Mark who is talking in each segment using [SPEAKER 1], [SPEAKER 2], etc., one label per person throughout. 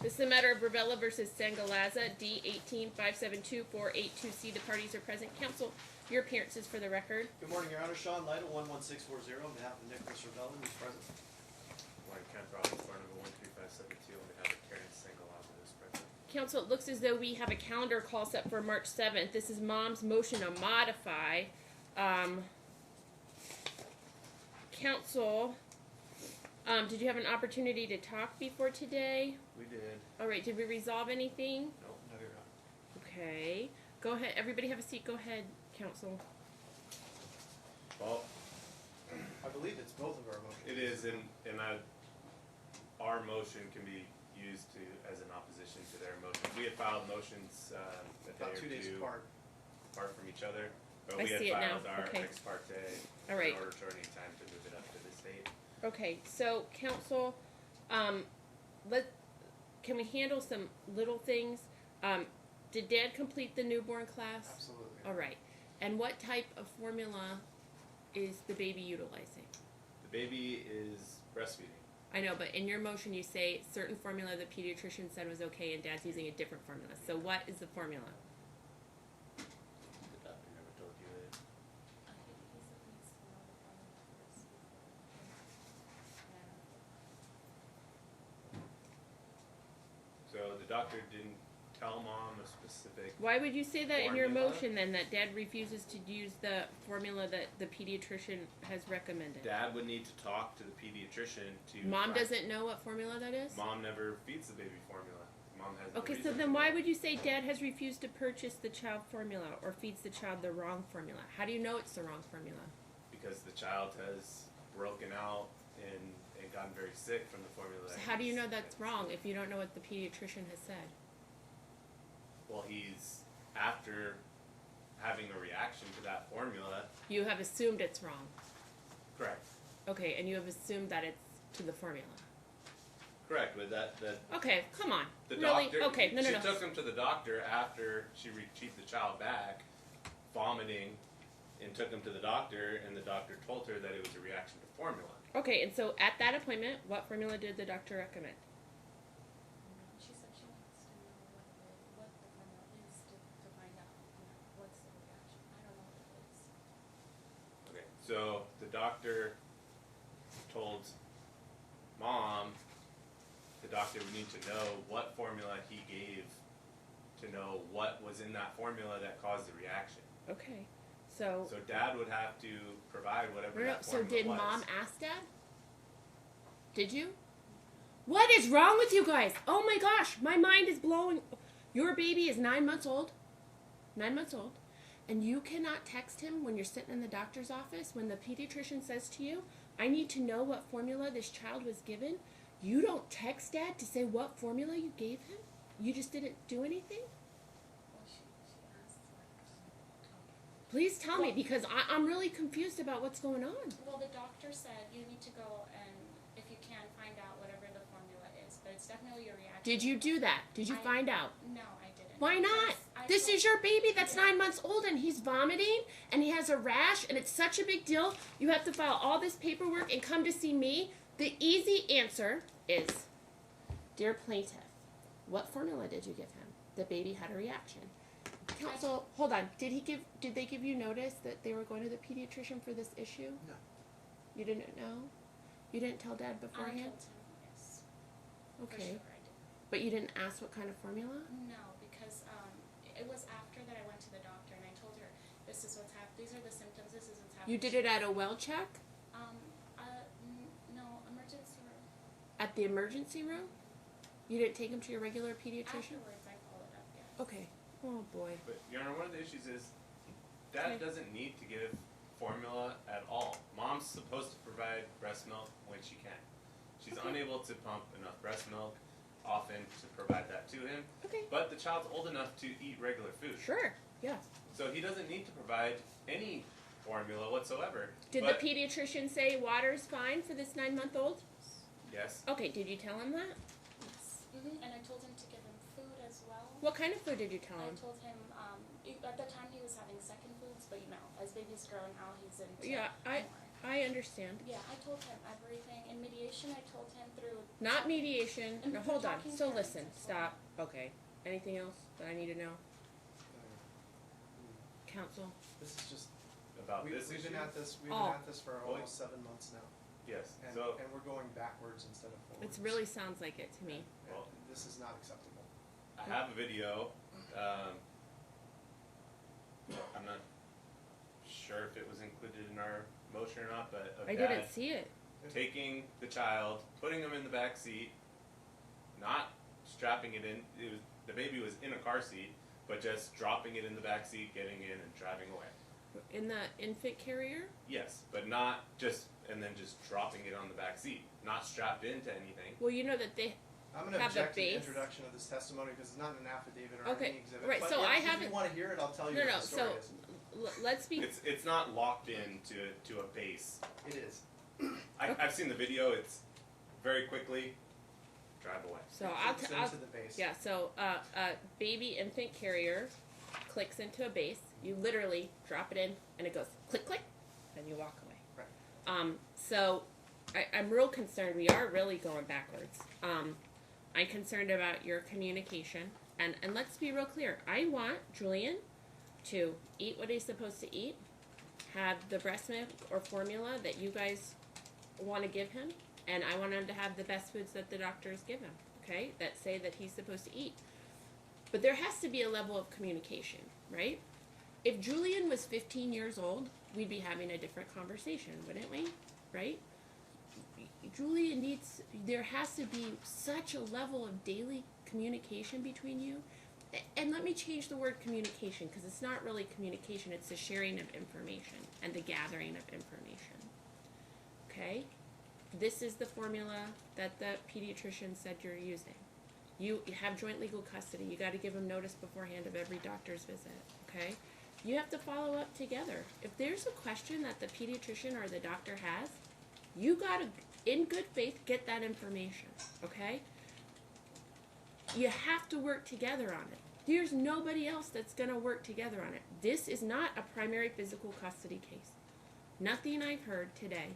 [SPEAKER 1] This is a matter of Ravella versus Sangalaza, D18572-482C. The parties are present. Counsel, your appearances for the record.
[SPEAKER 2] Good morning, Your Honor. Sean Lytle, 11640, on behalf of Nicholas Ravella, who's present.
[SPEAKER 3] Warren Kent Robbins, bar number 13572, on behalf of Karen Sangalaza, who's present.
[SPEAKER 1] Counsel, it looks as though we have a calendar call set for March 7th. This is Mom's motion to modify. Counsel, did you have an opportunity to talk before today?
[SPEAKER 3] We did.
[SPEAKER 1] All right, did we resolve anything?
[SPEAKER 3] No.
[SPEAKER 2] No, Your Honor.
[SPEAKER 1] Okay. Go ahead. Everybody have a seat. Go ahead, Counsel.
[SPEAKER 3] Well,
[SPEAKER 2] I believe it's both of our motions.
[SPEAKER 3] it is, and our motion can be used as an opposition to their motion. We had filed motions a
[SPEAKER 2] About
[SPEAKER 3] day
[SPEAKER 2] 2
[SPEAKER 3] or
[SPEAKER 2] days
[SPEAKER 3] two
[SPEAKER 2] apart.
[SPEAKER 3] from each other, but
[SPEAKER 1] I
[SPEAKER 3] we had
[SPEAKER 1] see it now.
[SPEAKER 3] filed our
[SPEAKER 1] Okay.
[SPEAKER 3] ex parte
[SPEAKER 1] All right.
[SPEAKER 3] in order to earn time to move it up to this date.
[SPEAKER 1] Okay, so Counsel, can we handle some little things? Did Dad complete the newborn class?
[SPEAKER 2] Absolutely.
[SPEAKER 1] All right. And what type of formula is the baby utilizing?
[SPEAKER 3] The baby is breastfeeding.
[SPEAKER 1] I know, but in your motion you say certain formula the pediatrician said was okay and Dad's using a different formula. So what is the formula?
[SPEAKER 3] The doctor never told you it. So the doctor didn't tell Mom a specific.
[SPEAKER 1] Why would you say that in your
[SPEAKER 3] Formula?
[SPEAKER 1] motion then, that Dad refuses to use the formula that the pediatrician has recommended?
[SPEAKER 3] Dad would need to talk to the pediatrician to.
[SPEAKER 1] Mom doesn't know what formula that is?
[SPEAKER 3] Mom never feeds the baby formula. Mom has. No
[SPEAKER 1] Okay, so
[SPEAKER 3] reason
[SPEAKER 1] then
[SPEAKER 3] to
[SPEAKER 1] why
[SPEAKER 3] know.
[SPEAKER 1] would you say Dad has refused to purchase the child formula or feeds the child the wrong formula? How do you know it's the wrong formula?
[SPEAKER 3] Because the child has broken out and gotten very sick from the formula.
[SPEAKER 1] So
[SPEAKER 3] that
[SPEAKER 1] how do you
[SPEAKER 3] he's-
[SPEAKER 1] know that's wrong if you don't know what the pediatrician has said?
[SPEAKER 3] Well, he's after having a reaction to that formula.
[SPEAKER 1] You have assumed it's wrong.
[SPEAKER 3] Correct.
[SPEAKER 1] Okay, and you have assumed that it's to the formula.
[SPEAKER 3] Correct. But that
[SPEAKER 1] Okay, come on.
[SPEAKER 3] the
[SPEAKER 1] Really?
[SPEAKER 3] doctor.
[SPEAKER 1] Okay, no.
[SPEAKER 3] She took him to the doctor after she retrieved the child back, vomiting, and took him to the doctor, and the doctor told her that it was a reaction to formula.
[SPEAKER 1] Okay, and so at that appointment, what formula did the doctor recommend?
[SPEAKER 4] She said she wants to know what the formula is to find out what's the reaction. I don't know what it is.
[SPEAKER 3] Okay, so the doctor told Mom the doctor would need to know what formula he gave to know what was in that formula that caused the reaction.
[SPEAKER 1] Okay, so
[SPEAKER 3] So Dad would have to provide whatever that
[SPEAKER 1] so
[SPEAKER 3] formula
[SPEAKER 1] did
[SPEAKER 3] was.
[SPEAKER 1] Mom ask Dad? Did you? What is wrong with you guys? Oh my gosh, my mind is blowing. Your baby is 9 months old. 9 months old. And you cannot text him when you're sitting in the doctor's office when the pediatrician says to you, I need to know what formula this child was given. You don't text Dad to say what formula you gave him? You just didn't do anything?
[SPEAKER 4] Well, she asked
[SPEAKER 1] Please tell me, because I'm really confused about what's going on.
[SPEAKER 4] well, the doctor said you need to go and if you can find out whatever the formula is, but it's definitely a reaction.
[SPEAKER 1] Did you do that? Did you
[SPEAKER 4] I-
[SPEAKER 1] find out?
[SPEAKER 4] No, I didn't.
[SPEAKER 1] Why not?
[SPEAKER 4] Because
[SPEAKER 1] This is your baby that's
[SPEAKER 4] Yeah.
[SPEAKER 1] 9 months old and he's vomiting and he has a rash and it's such a big deal. You have to file all this paperwork and come to see me. The easy answer is, dear plaintiff, what formula did you give him? The baby had a reaction. Counsel, hold on. Did they give you notice that they were going to the pediatrician for this issue?
[SPEAKER 2] No.
[SPEAKER 1] You didn't know? You didn't tell Dad
[SPEAKER 4] I
[SPEAKER 1] beforehand?
[SPEAKER 4] told him, yes. For
[SPEAKER 1] Okay.
[SPEAKER 4] sure I did.
[SPEAKER 1] But you didn't ask what kind of formula?
[SPEAKER 4] No, because it was after that I went to the doctor and I told her this is what's happening. These are the symptoms. This is what's happening.
[SPEAKER 1] You did it at a well check?
[SPEAKER 4] No, emergency room.
[SPEAKER 1] At the emergency room? You didn't take him to your regular pediatrician?
[SPEAKER 4] Afterwards, I followed up. Yes.
[SPEAKER 1] Okay. Oh boy.
[SPEAKER 3] But Your Honor, one of the issues is Dad
[SPEAKER 1] Okay.
[SPEAKER 3] doesn't need to give formula at all. Mom's supposed to provide breast milk when she can. She's
[SPEAKER 1] Okay.
[SPEAKER 3] unable to pump enough breast milk often to provide that to him.
[SPEAKER 1] Okay.
[SPEAKER 3] But the child's old enough to eat regular food.
[SPEAKER 1] Sure. Yeah.
[SPEAKER 3] So he doesn't need to provide any formula whatsoever.
[SPEAKER 1] Did
[SPEAKER 3] But-
[SPEAKER 1] the pediatrician say water's fine for this 9-month-old?
[SPEAKER 3] Yes.
[SPEAKER 1] Okay. Did you tell him that?
[SPEAKER 4] Yes. And I told him to give him food as well.
[SPEAKER 1] What kind of food did you tell
[SPEAKER 4] I
[SPEAKER 1] him?
[SPEAKER 4] told him at the time he was having second foods, but as babies grow now, he's into
[SPEAKER 1] Yeah,
[SPEAKER 4] more.
[SPEAKER 1] I understand.
[SPEAKER 4] Yeah, I told him everything. In mediation, I told him through.
[SPEAKER 1] Not mediation.
[SPEAKER 4] And
[SPEAKER 1] No,
[SPEAKER 4] we're
[SPEAKER 1] hold on.
[SPEAKER 4] talking
[SPEAKER 1] So
[SPEAKER 4] parents
[SPEAKER 1] listen,
[SPEAKER 4] as well.
[SPEAKER 1] stop. Okay. Anything else that I need to know? Counsel?
[SPEAKER 2] This is just,
[SPEAKER 3] About this
[SPEAKER 2] we've
[SPEAKER 3] issue?
[SPEAKER 2] been at this,
[SPEAKER 1] Oh.
[SPEAKER 2] for almost 7 months now.
[SPEAKER 3] Yes.
[SPEAKER 2] And,
[SPEAKER 3] So,
[SPEAKER 2] and we're going backwards instead of forwards.
[SPEAKER 1] It really sounds like it to me.
[SPEAKER 2] And
[SPEAKER 3] Well-
[SPEAKER 2] this is not acceptable.
[SPEAKER 3] I have a video. I'm not sure if it was included in our motion or not, but of
[SPEAKER 1] I
[SPEAKER 3] dad
[SPEAKER 1] didn't see it.
[SPEAKER 3] taking the child, putting him in the back seat, not strapping it in. It was, the baby was in a car seat, but just dropping it in the back seat, getting in, and driving away.
[SPEAKER 1] In the infant carrier?
[SPEAKER 3] Yes, but not just and then just dropping it on the back seat, not strapped into anything.
[SPEAKER 1] Well, you know that they.
[SPEAKER 2] I'm going to
[SPEAKER 1] Have the
[SPEAKER 2] object to the
[SPEAKER 1] base.
[SPEAKER 2] introduction of this testimony because it's not an affidavit or
[SPEAKER 1] Okay,
[SPEAKER 2] any exhibit.
[SPEAKER 1] right,
[SPEAKER 2] But
[SPEAKER 1] so
[SPEAKER 2] if,
[SPEAKER 1] I
[SPEAKER 2] if
[SPEAKER 1] haven't-
[SPEAKER 2] you want to hear it, I'll tell you
[SPEAKER 1] No,
[SPEAKER 2] what
[SPEAKER 1] no.
[SPEAKER 2] the story
[SPEAKER 1] So
[SPEAKER 2] is.
[SPEAKER 1] let's be.
[SPEAKER 3] It's not locked in to a base.
[SPEAKER 2] It is.
[SPEAKER 3] I've seen the video. It's very quickly drive away.
[SPEAKER 1] So
[SPEAKER 2] It
[SPEAKER 1] I'll.
[SPEAKER 2] clicks
[SPEAKER 1] I'll
[SPEAKER 2] into the base.
[SPEAKER 1] Yeah. So baby infant carrier clicks into a base. You literally drop it in, and it goes click click, and you walk away.
[SPEAKER 2] Right.
[SPEAKER 1] So I'm real concerned. We are really going backwards. I'm concerned about your communication. And let's be real clear. I want Julian to eat what he's supposed to eat, have the breast milk or formula that you guys want to give him, and I want him to have the best foods that the doctors give him, okay, that say that he's supposed to eat. But there has to be a level of communication, right? If Julian was 15 years old, we'd be having a different conversation, wouldn't we? Right? Julian needs, there has to be such a level of daily communication between you. And let me change the word communication, because it's not really communication, it's the sharing of information and the gathering of information. Okay? This is the formula that the pediatrician said you're using. You have joint legal custody. You got to give them notice beforehand of every doctor's visit. Okay? You have to follow up together. If there's a question that the pediatrician or the doctor has, you got to, in good faith, get that information. Okay? You have to work together on it. There's nobody else that's going to work together on it. This is not a primary physical custody case. Nothing I've heard today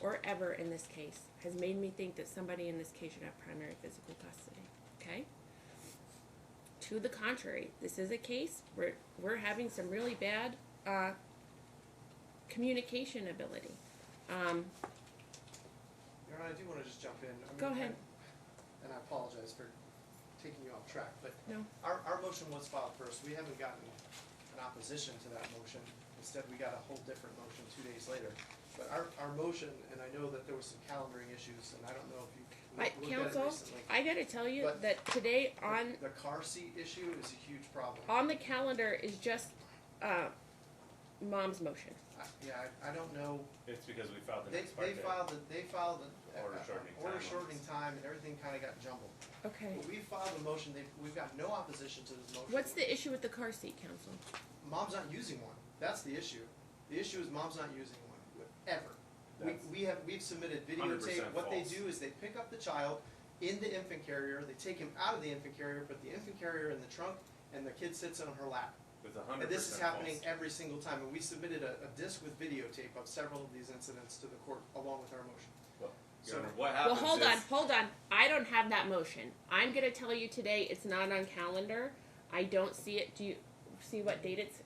[SPEAKER 1] or ever in this case has made me think that somebody in this case should have primary physical custody. Okay? To the contrary, this is a case where we're having some really bad communication ability.
[SPEAKER 2] Your Honor, I do want to just jump in.
[SPEAKER 1] Go ahead.
[SPEAKER 2] And I apologize for taking you off track, but
[SPEAKER 1] No.
[SPEAKER 2] our motion was filed first. We haven't gotten an opposition to that motion. Instead, we got a whole different motion 2 days later. But our motion, and I know that there was some calendaring issues, and I don't know if you looked at it
[SPEAKER 1] Counsel,
[SPEAKER 2] recently.
[SPEAKER 1] I got to tell you
[SPEAKER 2] But
[SPEAKER 1] that today on
[SPEAKER 2] The car seat issue is a huge problem.
[SPEAKER 1] the calendar is just mom's motion.
[SPEAKER 2] I don't know.
[SPEAKER 3] It's because we filed the
[SPEAKER 2] They
[SPEAKER 3] next part.
[SPEAKER 2] filed the
[SPEAKER 3] Order shortening
[SPEAKER 2] order
[SPEAKER 3] time on
[SPEAKER 2] shortening
[SPEAKER 3] this.
[SPEAKER 2] time, and everything kind of got jumbled.
[SPEAKER 1] Okay.
[SPEAKER 2] But we filed a motion. We've got no opposition to this motion.
[SPEAKER 1] What's the issue with the car seat, Counsel?
[SPEAKER 2] Mom's not using one. That's the issue. The issue is mom's not using one ever.
[SPEAKER 3] That's
[SPEAKER 2] We've submitted videotape.
[SPEAKER 3] 100%
[SPEAKER 2] What they
[SPEAKER 3] false.
[SPEAKER 2] do is they pick up the child in the infant carrier. They take him out of the infant carrier, put the infant carrier in the trunk, and the kid sits on her lap.
[SPEAKER 3] With 100%
[SPEAKER 2] And this is happening
[SPEAKER 3] false.
[SPEAKER 2] every single time. And we submitted a disc with videotape of several of these incidents to the court along with our motion.
[SPEAKER 3] Well,
[SPEAKER 2] So-
[SPEAKER 3] Your Honor, what
[SPEAKER 1] Well,
[SPEAKER 3] happens
[SPEAKER 1] hold on. I don't have that motion. I'm going to tell you today it's not on calendar. I don't see it. Do you see what date it's?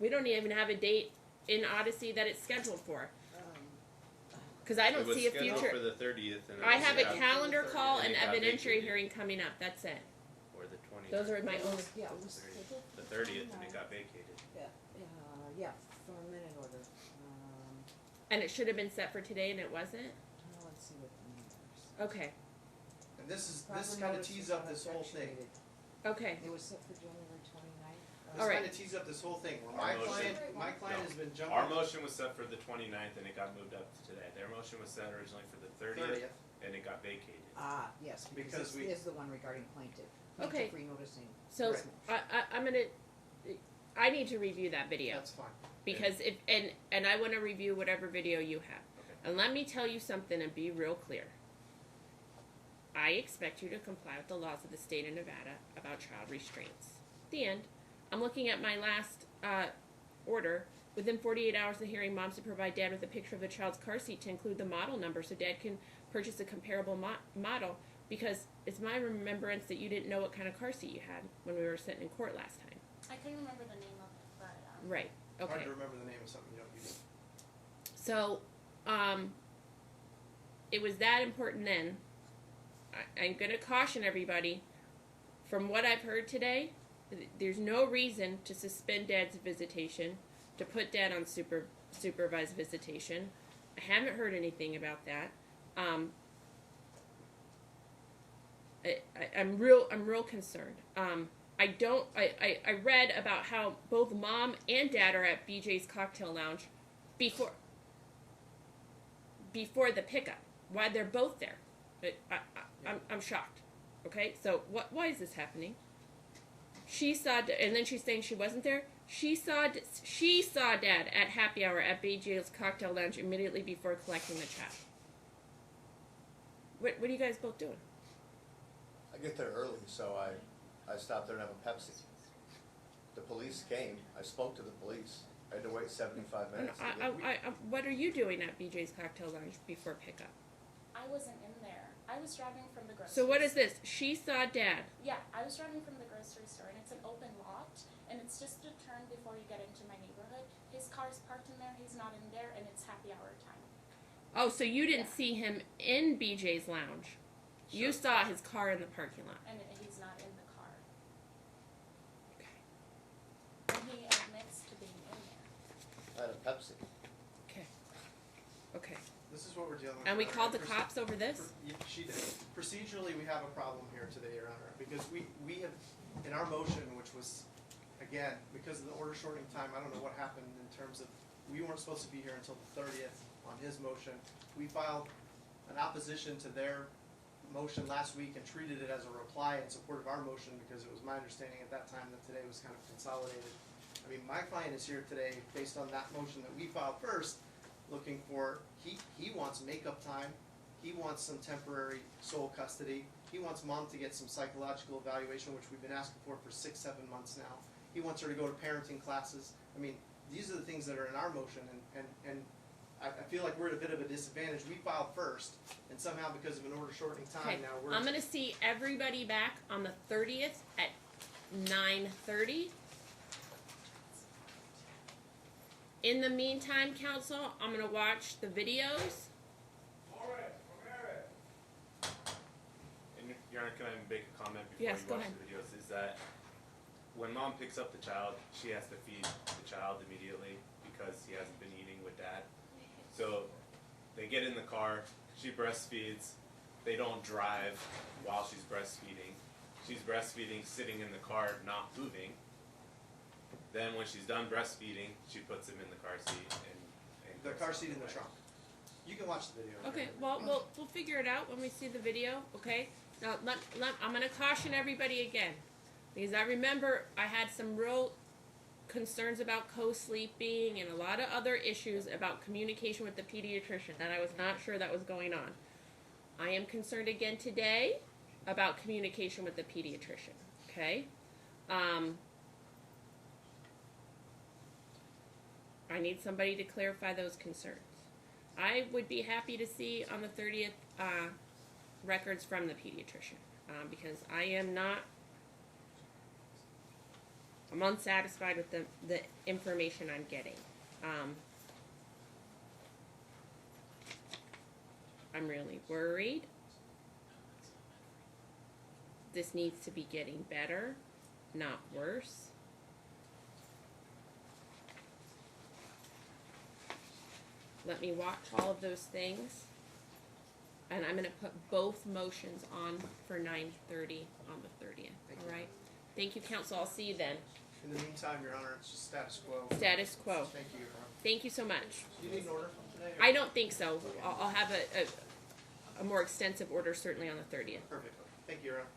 [SPEAKER 1] We don't even have a date in Odyssey that it's scheduled for. Because I
[SPEAKER 3] it
[SPEAKER 1] don't
[SPEAKER 3] was
[SPEAKER 1] see a
[SPEAKER 3] scheduled
[SPEAKER 1] future.
[SPEAKER 3] for the 30th. And it
[SPEAKER 1] I
[SPEAKER 3] was
[SPEAKER 1] have a
[SPEAKER 3] got-
[SPEAKER 1] calendar call and
[SPEAKER 3] And it got
[SPEAKER 1] evidentiary
[SPEAKER 3] vacated.
[SPEAKER 1] hearing coming up. That's it.
[SPEAKER 3] Or the 20th.
[SPEAKER 1] Those are my
[SPEAKER 5] It
[SPEAKER 1] own.
[SPEAKER 5] was- Yeah, it was scheduled.
[SPEAKER 3] The 30th, and it got vacated.
[SPEAKER 5] Yeah, from a minute order.
[SPEAKER 1] And it should have been set for today, and it wasn't.
[SPEAKER 5] Let's see what the numbers.
[SPEAKER 1] Okay.
[SPEAKER 2] And this
[SPEAKER 5] Proper
[SPEAKER 2] kind of
[SPEAKER 5] notice
[SPEAKER 2] tees
[SPEAKER 5] was
[SPEAKER 2] up
[SPEAKER 5] not
[SPEAKER 2] this whole thing.
[SPEAKER 5] effectuated.
[SPEAKER 1] Okay.
[SPEAKER 5] It was set for January 29th.
[SPEAKER 2] This
[SPEAKER 1] All right.
[SPEAKER 2] kind of tees up this whole thing. Where
[SPEAKER 3] Our
[SPEAKER 2] my
[SPEAKER 3] motion-
[SPEAKER 2] client
[SPEAKER 3] No.
[SPEAKER 2] has been jumping.
[SPEAKER 3] Our motion was set for the 29th, and it got moved up to today. Their motion was set originally for the 30th, and it got vacated.
[SPEAKER 5] Yes,
[SPEAKER 2] Because
[SPEAKER 5] because
[SPEAKER 2] we-
[SPEAKER 5] this is the one regarding plaintiff.
[SPEAKER 1] Okay.
[SPEAKER 5] Plaintiff re-noticing.
[SPEAKER 1] So
[SPEAKER 5] this motion.
[SPEAKER 1] I'm gonna. I need to review that video.
[SPEAKER 2] That's fine.
[SPEAKER 1] Because if and I want to review whatever video you have.
[SPEAKER 3] Okay.
[SPEAKER 1] And let me tell you something and be real clear. I expect you to comply with the laws of the state of Nevada about child restraints. The end. I'm looking at my last order, Within 48 hours of the hearing, moms to provide dad with a picture of the child's car seat to include the model number so dad can purchase a comparable model, because it's my remembrance that you didn't know what kind of car seat you had when we were sitting in court last time.
[SPEAKER 4] I couldn't remember the name of it, but,
[SPEAKER 1] Right,
[SPEAKER 2] Hard
[SPEAKER 1] okay.
[SPEAKER 2] to remember the name of something you don't use.
[SPEAKER 1] So, it was that important then. I'm going to caution everybody, from what I've heard today, there's no reason to suspend dad's visitation, to put dad on supervised visitation. I haven't heard anything about that. I'm real concerned. I read about how both mom and dad are at BJ's Cocktail Lounge before the pickup. Why they're both there? I'm shocked. Okay, so why is this happening? She saw, and then she's saying she wasn't there. She saw dad at happy hour at BJ's Cocktail Lounge immediately before collecting the child. What are you guys both doing?
[SPEAKER 6] I get there early, so I stopped there and have a Pepsi. The police came, I spoke to the police, I had to wait 75 minutes. to get-
[SPEAKER 1] What are you doing at BJ's Cocktail Lounge before pickup?
[SPEAKER 4] I wasn't in there. I was driving from the grocery
[SPEAKER 1] So what is
[SPEAKER 4] store.
[SPEAKER 1] this? She saw dad.
[SPEAKER 4] Yeah, I was driving from the grocery store, and it's an open lot, and it's just a turn before you get into my neighborhood. His car's parked in there, he's not in there, and it's happy hour time.
[SPEAKER 1] Oh, so you didn't
[SPEAKER 4] Yeah.
[SPEAKER 1] see him in BJ's Lounge. You
[SPEAKER 2] Sure.
[SPEAKER 1] saw his car in the parking lot.
[SPEAKER 4] And he's not in the car.
[SPEAKER 1] Okay.
[SPEAKER 4] And he admits to being in there.
[SPEAKER 6] I had a Pepsi.
[SPEAKER 1] Okay. Okay.
[SPEAKER 2] This is what we're dealing with.
[SPEAKER 1] And we
[SPEAKER 2] Your
[SPEAKER 1] called the
[SPEAKER 2] Honor.
[SPEAKER 1] cops over this?
[SPEAKER 2] She did. Procedurally, we have a problem here today, Your Honor, because we have, in our motion, which was, again, because of the order shortening time, I don't know what happened in terms of, we weren't supposed to be here until the 30th on his motion. We filed an opposition to their motion last week and treated it as a reply in support of our motion, because it was my understanding at that time that today was kind of consolidated. I mean, my client is here today based on that motion that we filed first, looking for, he wants makeup time, he wants some temporary sole custody, he wants mom to get some psychological evaluation, which we've been asking for 6-7 months now. He wants her to go to parenting classes. I mean, these are the things that are in our motion, and I feel like we're at a bit of a disadvantage. We filed first, and somehow because of an order shortening
[SPEAKER 1] Okay.
[SPEAKER 2] time now, we're.
[SPEAKER 1] I'm gonna see everybody back on the 30th at 9:30. In the meantime, council, I'm gonna watch the videos.
[SPEAKER 3] And Your Honor, can I make a comment before
[SPEAKER 1] Yes,
[SPEAKER 3] you
[SPEAKER 1] go
[SPEAKER 3] watch
[SPEAKER 1] ahead.
[SPEAKER 3] the videos? Is that when mom picks up the child, she has to feed the child immediately because he hasn't been eating with dad. So they get in the car, she breastfeeds, they don't drive while she's breastfeeding. She's breastfeeding, sitting in the car, not moving. Then when she's done breastfeeding, she puts him in the car seat and
[SPEAKER 2] The
[SPEAKER 3] goes
[SPEAKER 2] car
[SPEAKER 3] on
[SPEAKER 2] seat in the
[SPEAKER 3] way.
[SPEAKER 2] trunk. You can watch the video.
[SPEAKER 1] Okay, well, we'll figure it out when we see the video, okay? Now, I'm gonna caution everybody again, because I remember I had some real concerns about co-sleeping and a lot of other issues about communication with the pediatrician, that I was not sure that was going on. I am concerned again today about communication with the pediatrician, okay? I need somebody to clarify those concerns. I would be happy to see on the 30th records from the pediatrician, because I'm unsatisfied with the information I'm getting. I'm really worried. This needs to be getting better, not worse. Let me watch all of those things. And I'm going to put both motions on for 9:30 on the 30th.
[SPEAKER 2] Thank
[SPEAKER 1] All
[SPEAKER 2] you.
[SPEAKER 1] right? Thank you, council. I'll see you then.
[SPEAKER 2] In the meantime, Your Honor, it's just status quo.
[SPEAKER 1] Status quo.
[SPEAKER 2] Thank you, Your Honor.
[SPEAKER 1] Thank you so much.
[SPEAKER 2] Do you need an order from today? or-
[SPEAKER 1] I don't think so. I'll have a more extensive order certainly on the 30th.
[SPEAKER 2] Perfect. Thank you, Your Honor.